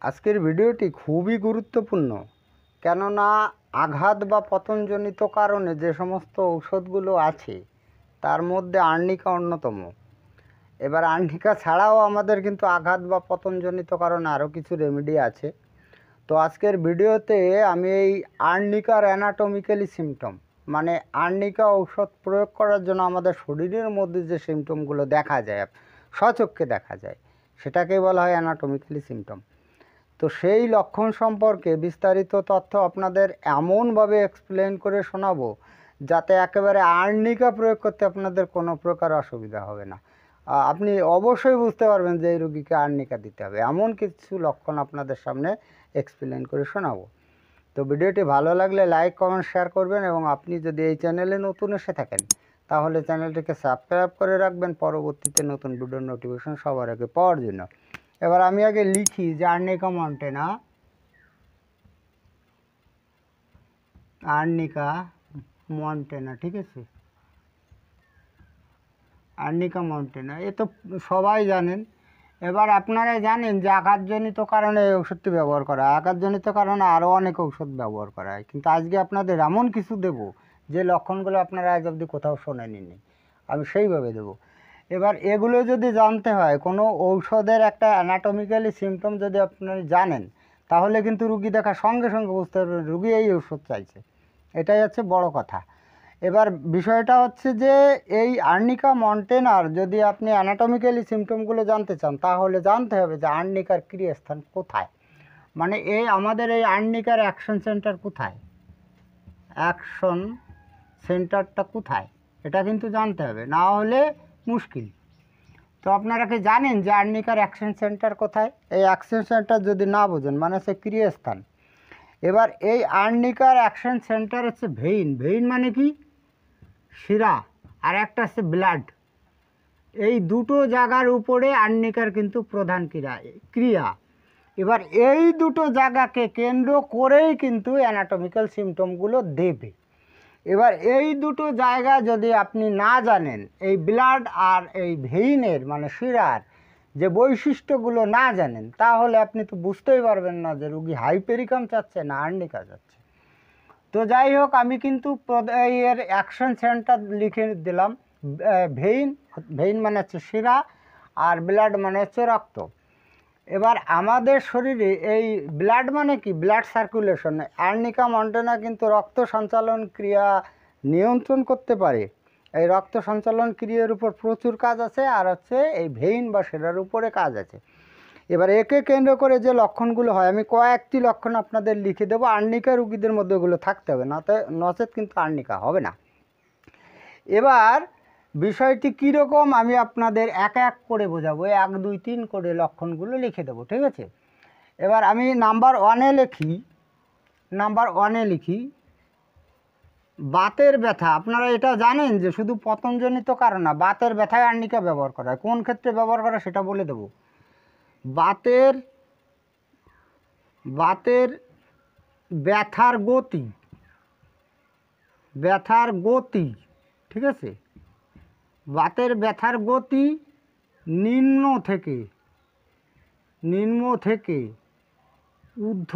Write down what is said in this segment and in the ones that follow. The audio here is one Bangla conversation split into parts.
আজকের ভিডিওটি খুবই গুরুত্বপূর্ণ, কেননা আঘাত বা পতনজনিত কারণে যে সমস্ত ঔষধগুলো আছে তার মধ্যে আর্নিকা অন্যতম। এবার আর্নিকা ছাড়াও আমাদের কিন্তু আঘাত বা পতনজনিত কারণে আরও কিছু রেমেডি আছে। তো আজকের ভিডিওতে আমি এই আর্নিকার অ্যানাটমিক্যালি সিমটম, মানে আর্নিকা ঔষধ প্রয়োগ করার জন্য আমাদের শরীরের মধ্যে যে সিমটমগুলো দেখা যায়, স্বচক্ষে দেখা যায়, সেটাকে বলা হয় অ্যানাটমিক্যালি সিমটম। তো সেই লক্ষণ সম্পর্কে বিস্তারিত তথ্য আপনাদের এমনভাবে এক্সপ্লেন করে শোনাবো যাতে একেবারে আর্নিকা প্রয়োগ করতে আপনাদের কোনো প্রকার অসুবিধা হবে না। আপনি অবশ্যই বুঝতে পারবেন যে এই রোগীকে আর্নিকা দিতে হবে, এমন কিছু লক্ষণ আপনাদের সামনে এক্সপ্লেন করে শোনাবো। তো ভিডিওটি ভালো লাগলে লাইক কমেন্ট শেয়ার করবেন, এবং আপনি যদি এই চ্যানেলে নতুন এসে থাকেন তাহলে চ্যানেলটিকে সাবস্ক্রাইব করে রাখবেন পরবর্তীতে নতুন ভিডিওর নোটিফিকেশন সবার আগে পাওয়ার জন্য। এবার আমি আগে লিখি যে আর্নিকা মন্টেনা, আর্নিকা মন্টেনা, ঠিক আছে, আর্নিকা মন্টেনা, এ তো সবাই জানেন। এবার আপনারা জানেন যে আঘাতজনিত কারণে এই ওষুধটি ব্যবহার করা হয়, আঘাতজনিত কারণে আরও অনেক ঔষধ ব্যবহার করা হয়, কিন্তু আজকে আপনাদের এমন কিছু দেব যে লক্ষণগুলো আপনারা আজ অবধি কোথাও শোনেননি, আমি সেইভাবে দেবো। এবার এগুলো যদি জানতে হয়, কোনো ঔষধের একটা অ্যানাটমিক্যালি সিমটম যদি আপনি জানেন, তাহলে কিন্তু রুগী দেখার সঙ্গে সঙ্গে বুঝতে পারবেন রুগী এই ওষুধ চাইছে। এটাই হচ্ছে বড় কথা। এবার বিষয়টা হচ্ছে যে এই আর্নিকা মন্টেনার যদি আপনি অ্যানাটমিক্যালি সিমটমগুলো জানতে চান, তাহলে জানতে হবে যে আর্নিকার ক্রিয়াস্থান কোথায়, মানে এই আমাদের এই আর্নিকার অ্যাকশন সেন্টার কোথায়, অ্যাকশন সেন্টারটা কোথায়, এটা কিন্তু জানতে হবে, না হলে মুশকিল। তো আপনারা কি জানেন যে আর্নিকার অ্যাকশন সেন্টার কোথায়? এই অ্যাকশন সেন্টার যদি না বোঝেন, মানে হচ্ছে ক্রিয়াস্থান। এবার এই আর্নিকার অ্যাকশন সেন্টার হচ্ছে ভেইন, ভেইন মানে কি, শিরা, আর একটা হচ্ছে ব্লাড। এই দুটো জায়গার উপরে আর্নিকার কিন্তু প্রধান ক্রিয়া। এবার এই দুটো জায়গাকে কেন্দ্র করেই কিন্তু অ্যানাটমিক্যাল সিমটমগুলো দেবে। এবার এই দুটো জায়গা যদি আপনি না জানেন, এই ব্লাড আর এই ভেইনের মানে শিরার যে বৈশিষ্ট্যগুলো না জানেন, তাহলে আপনি তো বুঝতেই পারবেন না যে রুগী হাইপেরিকাম চাচ্ছে না আর্নিকা চাচ্ছে। তো যাই হোক, আমি কিন্তু এর অ্যাকশন সেন্টার লিখে দিলাম। ভেইন, ভেইন মানে হচ্ছে শিরা, আর ব্লাড মানে হচ্ছে রক্ত। এবার আমাদের শরীরে এই ব্লাড মানে কি, ব্লাড সার্কুলেশন, আর্নিকা মন্টেনা কিন্তু রক্ত সঞ্চালন ক্রিয়া নিয়ন্ত্রণ করতে পারে। এই রক্ত সঞ্চালন ক্রিয়ার উপর প্রচুর কাজ আছে, আর হচ্ছে এই ভেইন বা শিরার উপরে কাজ আছে। এবার একে কেন্দ্র করে যে লক্ষণগুলো হয়, আমি কয়েকটি লক্ষণ আপনাদের লিখে দেবো। আর্নিকা রুগীদের মধ্যে ওগুলো থাকতে হবে, নচেত কিন্তু আর্নিকা হবে না। এবার বিষয়টি কীরকম আমি আপনাদের এক এক করে বোঝাবো, 1 2 3 করে লক্ষণগুলো লিখে দেবো, ঠিক আছে। এবার আমি নাম্বার ওয়ানে লিখি বাতের ব্যথা। আপনারা এটা জানেন যে শুধু পতনজনিত কারণ না, বাতের ব্যথায় আর্নিকা ব্যবহার করা হয়। কোন ক্ষেত্রে ব্যবহার করা সেটা বলে দেবো। বাতের ব্যথার গতি, ঠিক আছে, বাতের ব্যথার গতি নিম্ন থেকে ঊর্ধ্ব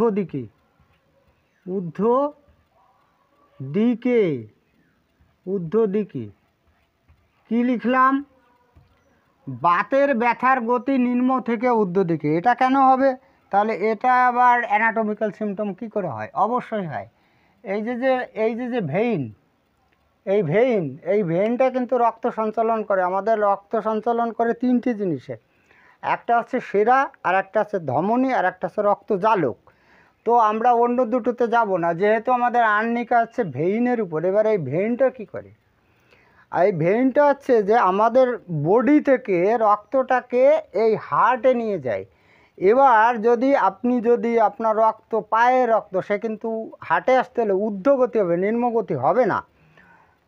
দিকে কি লিখলাম, বাতের ব্যথার গতি নিম্ন থেকে ঊর্ধ্ব দিকে। এটা কেন হবে? তাহলে এটা আবার অ্যানাটমিক্যাল সিমটম কি করে হয়? অবশ্যই হয়। এই যে ভেইন, এই ভেইনটা কিন্তু রক্ত সঞ্চালন করে। আমাদের রক্ত সঞ্চালন করে 3টি জিনিসে, একটা হচ্ছে শিরা, আর একটা হচ্ছে ধমনী, আর একটা হচ্ছে রক্তজালক। তো আমরা অন্য দুটোতে যাব না, যেহেতু আমাদের আর্নিকা হচ্ছে ভেইনের উপর। এবার এই ভেইনটা কি করে? এই ভেইনটা হচ্ছে যে আমাদের বডি থেকে রক্তটাকে এই হার্টে নিয়ে যায়। এবার যদি আপনার পায়ের রক্ত, সে কিন্তু হার্টে আসতে হলে ঊর্ধ্বগতি হবে, নিম্নগতি হবে না।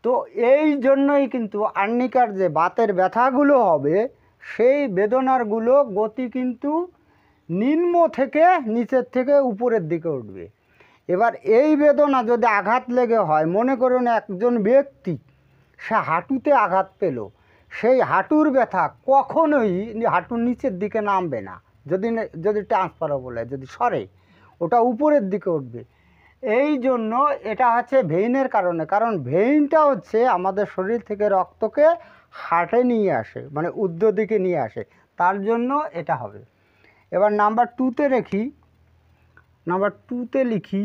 তো এই জন্যই কিন্তু আর্নিকার যে বাতের ব্যথাগুলো হবে, সেই বেদনারগুলো গতি কিন্তু নিম্ন থেকে নিচের থেকে উপরের দিকে উঠবে। এবার এই বেদনা যদি আঘাত লেগে হয়, মনে করুন একজন ব্যক্তি সে হাঁটুতে আঘাত পেল, সেই হাঁটুর ব্যথা কখনোই হাঁটুর নিচের দিকে নামবে না, যদি ট্রান্সফারেবল হয়, যদি সরে, ওটা উপরের দিকে উঠবে। এই জন্য এটা হচ্ছে ভেইনের কারণে, কারণ ভেইনটা হচ্ছে আমাদের শরীর থেকে রক্তকে হার্টে নিয়ে আসে, মানে ঊর্ধ্ব দিকে নিয়ে আসে, তার জন্য এটা হবে। এবার নাম্বার 2-তে লিখি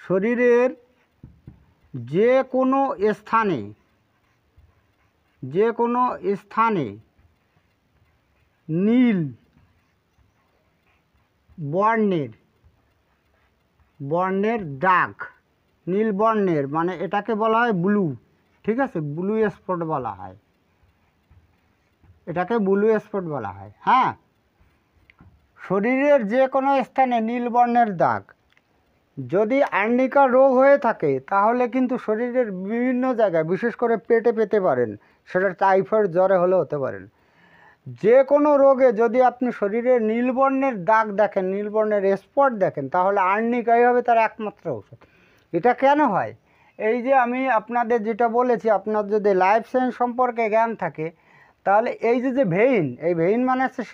শরীরের যে কোনো স্থানে নীল বর্ণের দাগ, নীল বর্ণের মানে এটাকে বলা হয় ব্লু, ঠিক আছে, ব্লু স্পট বলা হয়, এটাকে ব্লু স্পট বলা হয়। হ্যাঁ, শরীরের যে কোনো স্থানে নীল বর্ণের দাগ যদি আর্নিকা রোগ হয়ে থাকে তাহলে কিন্তু শরীরের বিভিন্ন জায়গায়, বিশেষ করে পেটে পেতে পারেন, সেটা টাইফয়েড জ্বরে হলে হতে পারেন। যে কোনো রোগে যদি আপনি শরীরে নীলবর্ণের দাগ দেখেন, নীলবর্ণের স্পট দেখেন, তাহলে আর্নিকাই হবে তার একমাত্র ওষুধ। এটা কেন হয়? এই যে আমি আপনাদের যেটা বলেছি, আপনার যদি লাইফ সায়েন্স সম্পর্কে জ্ঞান থাকে, তাহলে এই যে ভেইন, এই ভেইন মানে হচ্ছে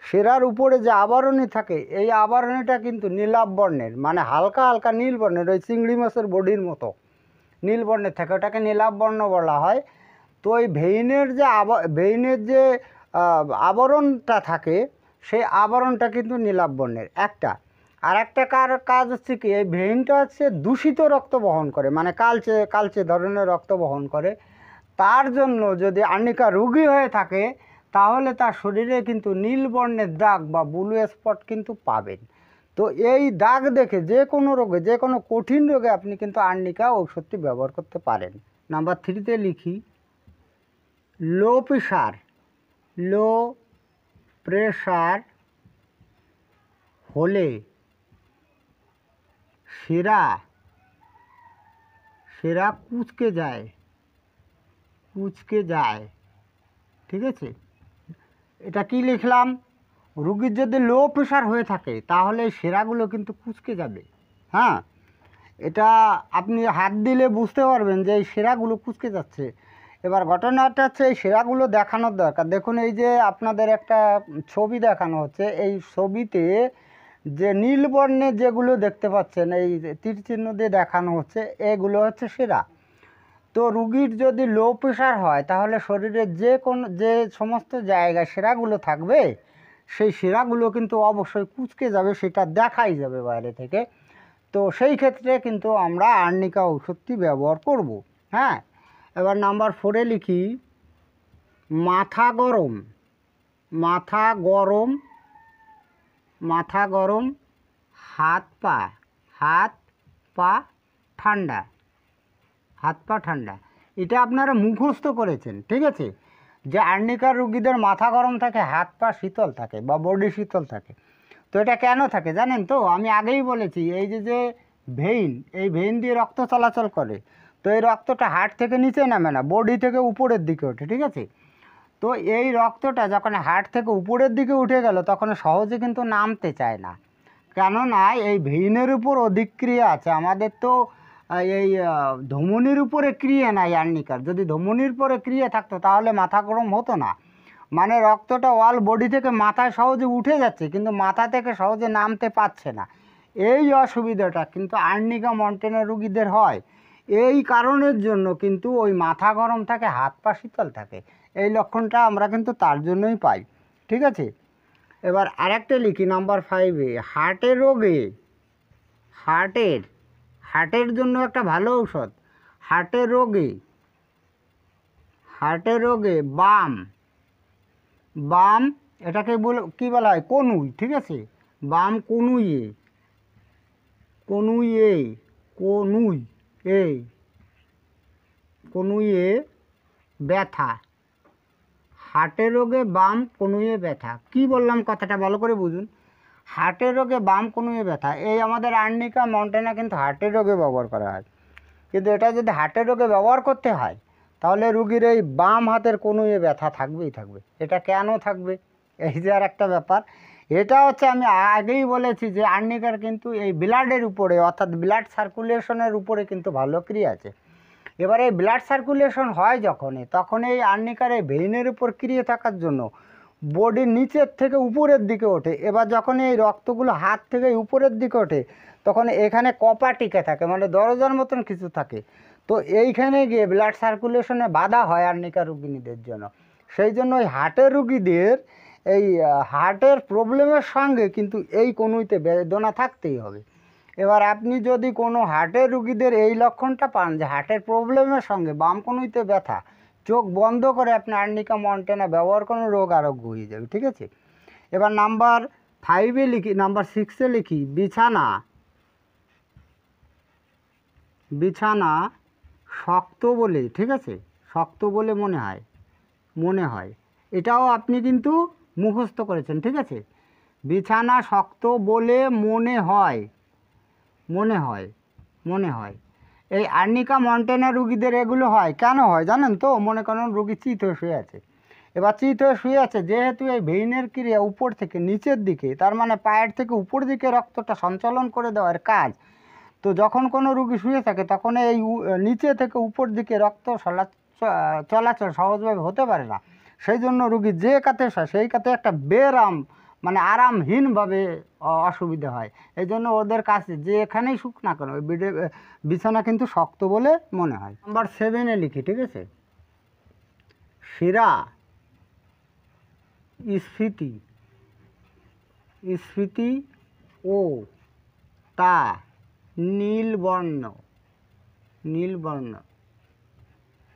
সেরার উপরে যে আবরণী থাকে, এই আবরণীটা কিন্তু নীলাভ বর্ণের, মানে হালকা হালকা নীল বর্ণের, ওই চিংড়ি মাছের বডির মতো নীল বর্ণের থাকে, ওটাকে নীলাভ বর্ণ বলা হয়। তো এই ভেইনের যে আবরণটা থাকে, সেই আবরণটা কিন্তু নীলাভ বর্ণের একটা। আর একটা কাজ হচ্ছে কি, এই ভেইনটা হচ্ছে দূষিত রক্ত বহন করে, মানে কালচে ধরনের রক্ত বহন করে। তার জন্য যদি আর্নিকা রোগী হয়ে থাকে তাহলে তার শরীরে কিন্তু নীল বর্ণের দাগ বা ব্লু স্পট কিন্তু পাবেন। তো এই দাগ দেখে যে কোনো রোগে, যে কোনো কঠিন রোগে আপনি কিন্তু আর্নিকা ঔষধটি ব্যবহার করতে পারেন। নাম্বার 3-তে লিখি লো প্রেশার হলে শিরা কুঁচকে যায়, ঠিক আছে। এটা কি লিখলাম? রুগীর যদি লো প্রেশার হয়ে থাকে তাহলে শিরাগুলো কিন্তু কুঁচকে যাবে। হ্যাঁ, এটা আপনি হাত দিলে বুঝতে পারবেন যে এই শিরাগুলো কুঁচকে যাচ্ছে। এবার ঘটনাটা হচ্ছে এই শিরাগুলো দেখানোর দরকার। দেখুন, এই যে আপনাদের একটা ছবি দেখানো হচ্ছে, এই ছবিতে যে নীল বর্ণের যেগুলো দেখতে পাচ্ছেন, এই তীর চিহ্ন দিয়ে দেখানো হচ্ছে, এগুলো হচ্ছে শিরা। তো রুগীর যদি লো প্রেশার হয় তাহলে শরীরের যে সমস্ত জায়গায় শিরাগুলো থাকবে, সেই শিরাগুলো কিন্তু অবশ্যই কুঁচকে যাবে, সেটা দেখাই যাবে বাইরে থেকে। তো সেই ক্ষেত্রে কিন্তু আমরা আর্নিকা ওষুধটি ব্যবহার করব। হ্যাঁ, এবার নাম্বার 4-এ লিখি মাথা গরম, হাত পা ঠান্ডা, এটা আপনারা মুখস্থ করেছেন, ঠিক আছে, যে আর্নিকার রুগীদের মাথা গরম থাকে, হাত পা শীতল থাকে বা বডি শীতল থাকে। তো এটা কেন থাকে জানেন তো? আমি আগেই বলেছি, এই যে ভেইন, এই ভেইন দিয়ে রক্ত চলাচল করে। তো এই রক্তটা হার্ট থেকে নিচে নামে না, বডি থেকে উপরের দিকে ওঠে, ঠিক আছে। তো এই রক্তটা যখন হার্ট থেকে উপরের দিকে উঠে গেল তখন সহজে কিন্তু নামতে চায় না, কেননা এই ভেইনের উপর অধিক ক্রিয়া আছে। আমাদের তো এই ধমনির উপরে ক্রিয়া নাই আর্নিকার। যদি ধমনির উপরে ক্রিয়া থাকতো তাহলে মাথা গরম হতো না, মানে রক্তটা অল বডি থেকে মাথায় সহজে উঠে যাচ্ছে কিন্তু মাথা থেকে সহজে নামতে পারছে না। এই অসুবিধাটা কিন্তু আর্নিকা মন্টেনার রুগীদের হয়। এই কারণের জন্য কিন্তু ওই মাথা গরম থাকে, হাত পা শীতল থাকে। এই লক্ষণটা আমরা কিন্তু তার জন্যই পাই, ঠিক আছে। এবার আরেকটা লিখি নাম্বার 5-এ হার্টের জন্য একটা ভালো ঔষধ। হার্টের রোগে বাম এটাকে কি বলা হয়? কনুই, ঠিক আছে। বাম কনুইয়ে ব্যথা, হার্টের রোগে বাম কনুইয়ে ব্যথা। কি বললাম কথাটা ভালো করে বুঝুন। হার্টের রোগে বাম কনুইয়ে ব্যথা, এই আমাদের আর্নিকা মন্টেনা কিন্তু হার্টের রোগে ব্যবহার করা হয়। কিন্তু এটা যদি হার্টের রোগে ব্যবহার করতে হয় তাহলে রুগীর এই বাম হাতের কনুইয়ে ব্যথা থাকবেই থাকবে। এটা কেন থাকবে? এই যে আর একটা ব্যাপার, এটা হচ্ছে আমি আগেই বলেছি যে আর্নিকার কিন্তু এই ব্লাডের উপরে, অর্থাৎ ব্লাড সার্কুলেশনের উপরে কিন্তু ভালো ক্রিয়া আছে। এবারে এই ব্লাড সার্কুলেশন হয় যখনই, তখন এই আর্নিকার এই ভেইনের উপর ক্রিয়ে থাকার জন্য বডির নিচের থেকে উপরের দিকে ওঠে। এবার যখন এই রক্তগুলো হাত থেকে উপরের দিকে ওঠে, তখন এখানে কপা টিকে থাকে, মানে দরজার মতন কিছু থাকে। তো এইখানে গিয়ে ব্লাড সার্কুলেশনে বাধা হয় আর্নিকা রুগিনীদের জন্য। সেই জন্য ওই হার্টের রুগীদের এই হার্টের প্রবলেমের সঙ্গে কিন্তু এই কনুইতে বেদনা থাকতেই হবে। এবার আপনি যদি কোনো হার্টের রুগীদের এই লক্ষণটা পান যে হার্টের প্রবলেমের সঙ্গে বাম কনুইতে ব্যথা, চোখ বন্ধ করে আপনি আর্নিকা মন্টেনা ব্যবহার করুন, রোগ আরোগ্য হয়ে যাবে। ঠিক আছে, এবার নাম্বার 5-এ লিখি, নাম্বার 6-এ লিখি বিছানা বিছানা শক্ত বলে, ঠিক আছে, শক্ত বলে মনে হয় এটাও আপনি কিন্তু মুখস্থ করেছেন। ঠিক আছে, বিছানা শক্ত বলে মনে হয় এই আর্নিকা মন্টেনা রুগীদের এগুলো হয়। কেন হয় জানেন তো? মনে করেন রুগী চিত হয়ে শুয়ে আছে। এবার চিত হয়ে শুয়ে আছে, যেহেতু এই ভেইনের ক্রিয়া উপর থেকে নিচের দিকে, তার মানে পায়ের থেকে উপর দিকে রক্তটা সঞ্চালন করে দেওয়ার কাজ। তো যখন কোনো রুগী শুয়ে থাকে তখন এই নিচে থেকে উপর দিকে রক্ত চলাচল সহজভাবে হতে পারে না। সেই জন্য রুগী যে কাতে শয় সেই কাতে একটা বেরাম, মানে আরামহীনভাবে অসুবিধা হয়। এই জন্য ওদের কাছে যে এখানেই শুক না কেন ওই বিছানা কিন্তু শক্ত বলে মনে হয়। নাম্বার 7-এ লিখি, ঠিক আছে, শিরা স্ফীতি ও তা নীল বর্ণ।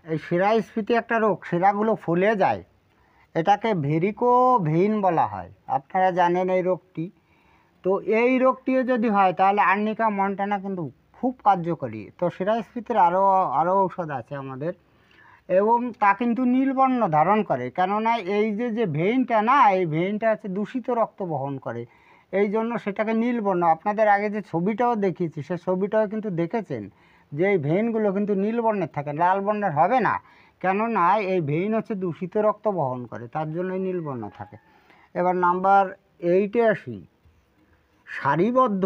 এই শিরাস্ফীতি একটা রোগ, শিরাগুলো ফুলে যায়, এটাকে ভেরিকোভেইন বলা হয়। আপনারা জানেন এই রোগটি। তো এই রোগটিও যদি হয় তাহলে আর্নিকা মন্টেনা কিন্তু খুব কার্যকরী। তো শিরাস্ফীতির আরও ঔষধ আছে আমাদের, এবং তা কিন্তু নীলবর্ণ ধারণ করে, কেননা এই যে ভেইনটা না, এই ভেইনটা হচ্ছে দূষিত রক্ত বহন করে, এই জন্য সেটাকে নীলবর্ণ। আপনাদের আগে যে ছবিটাও দেখিয়েছি সে ছবিটাও কিন্তু দেখেছেন যে এই ভেইনগুলো কিন্তু নীল বর্ণের থাকে, লাল বর্ণের হবে না, কেননা এই ভেইন হচ্ছে দূষিত রক্ত বহন করে, তার জন্যই নীল বর্ণ থাকে। এবার নাম্বার 8-এ আসি, সারিবদ্ধ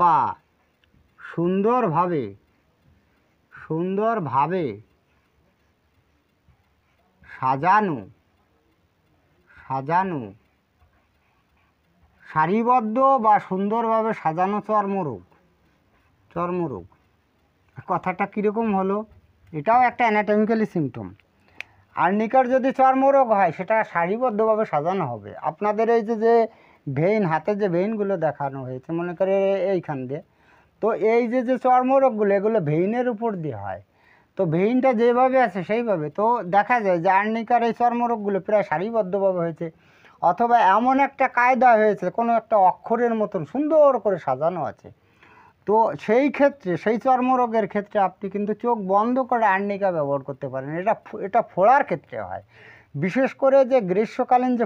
বা সুন্দরভাবে সাজানো সারিবদ্ধ বা সুন্দরভাবে সাজানো চর্মরোগ। কথাটা কীরকম হলো? এটাও একটা অ্যানাটমিক্যালি সিমটম। আর্নিকার যদি চর্মরোগ হয় সেটা সারিবদ্ধভাবে সাজানো হবে। আপনাদের এই যে ভেইন, হাতে যে ভেইনগুলো দেখানো হয়েছে মনে করে এইখান দিয়ে, তো এই যে চর্মরোগগুলো এগুলো ভেইনের উপর দিয়ে হয়। তো ভেইনটা যেভাবে আছে সেইভাবে তো দেখা যায় যে আর্নিকার এই চর্মরোগগুলো প্রায় সারিবদ্ধভাবে হয়েছে, অথবা এমন একটা কায়দা হয়েছে কোনো একটা অক্ষরের মতন সুন্দর করে সাজানো আছে। তো সেই ক্ষেত্রে, সেই চর্মরোগের ক্ষেত্রে আপনি কিন্তু চোখ বন্ধ করে আর্নিকা ব্যবহার করতে পারেন। এটা ফোড়ার ক্ষেত্রে হয়, বিশেষ করে যে গ্রীষ্মকালীন যে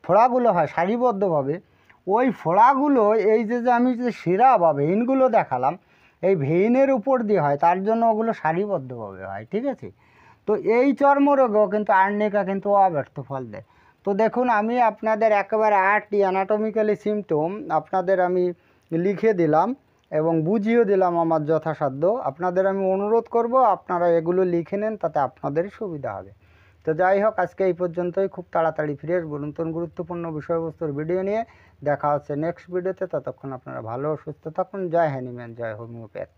ফোড়াগুলো হয় সারিবদ্ধভাবে, ওই ফোড়াগুলো এই যে আমি যে শিরা বা ভেইনগুলো দেখালাম এই ভেইনের উপর দিয়ে হয়, তার জন্য ওগুলো সারিবদ্ধভাবে হয়। ঠিক আছে, তো এই চর্মরোগেও কিন্তু আর্নিকা কিন্তু অব্যর্থ ফল দেয়। তো দেখুন, আমি আপনাদের একেবারে 8টি অ্যানাটমিক্যালি সিমটম আপনাদের আমি লিখে দিলাম এবং বুঝিয়ে দিলাম আমার যথাসাধ্য। আপনাদের আমি অনুরোধ করব আপনারা এগুলো লিখে নেন, তাতে আপনাদেরই সুবিধা হবে। তো যাই হোক, আজকে এই পর্যন্তই। খুব তাড়াতাড়ি ফিরে আসবো নতুন গুরুত্বপূর্ণ বিষয়বস্তুর ভিডিও নিয়ে। দেখা হচ্ছে নেক্সট ভিডিওতে। ততক্ষণ আপনারা ভালো ও সুস্থ থাকুন। জয় হ্যানিম্যান, জয় হোমিওপ্যাথ।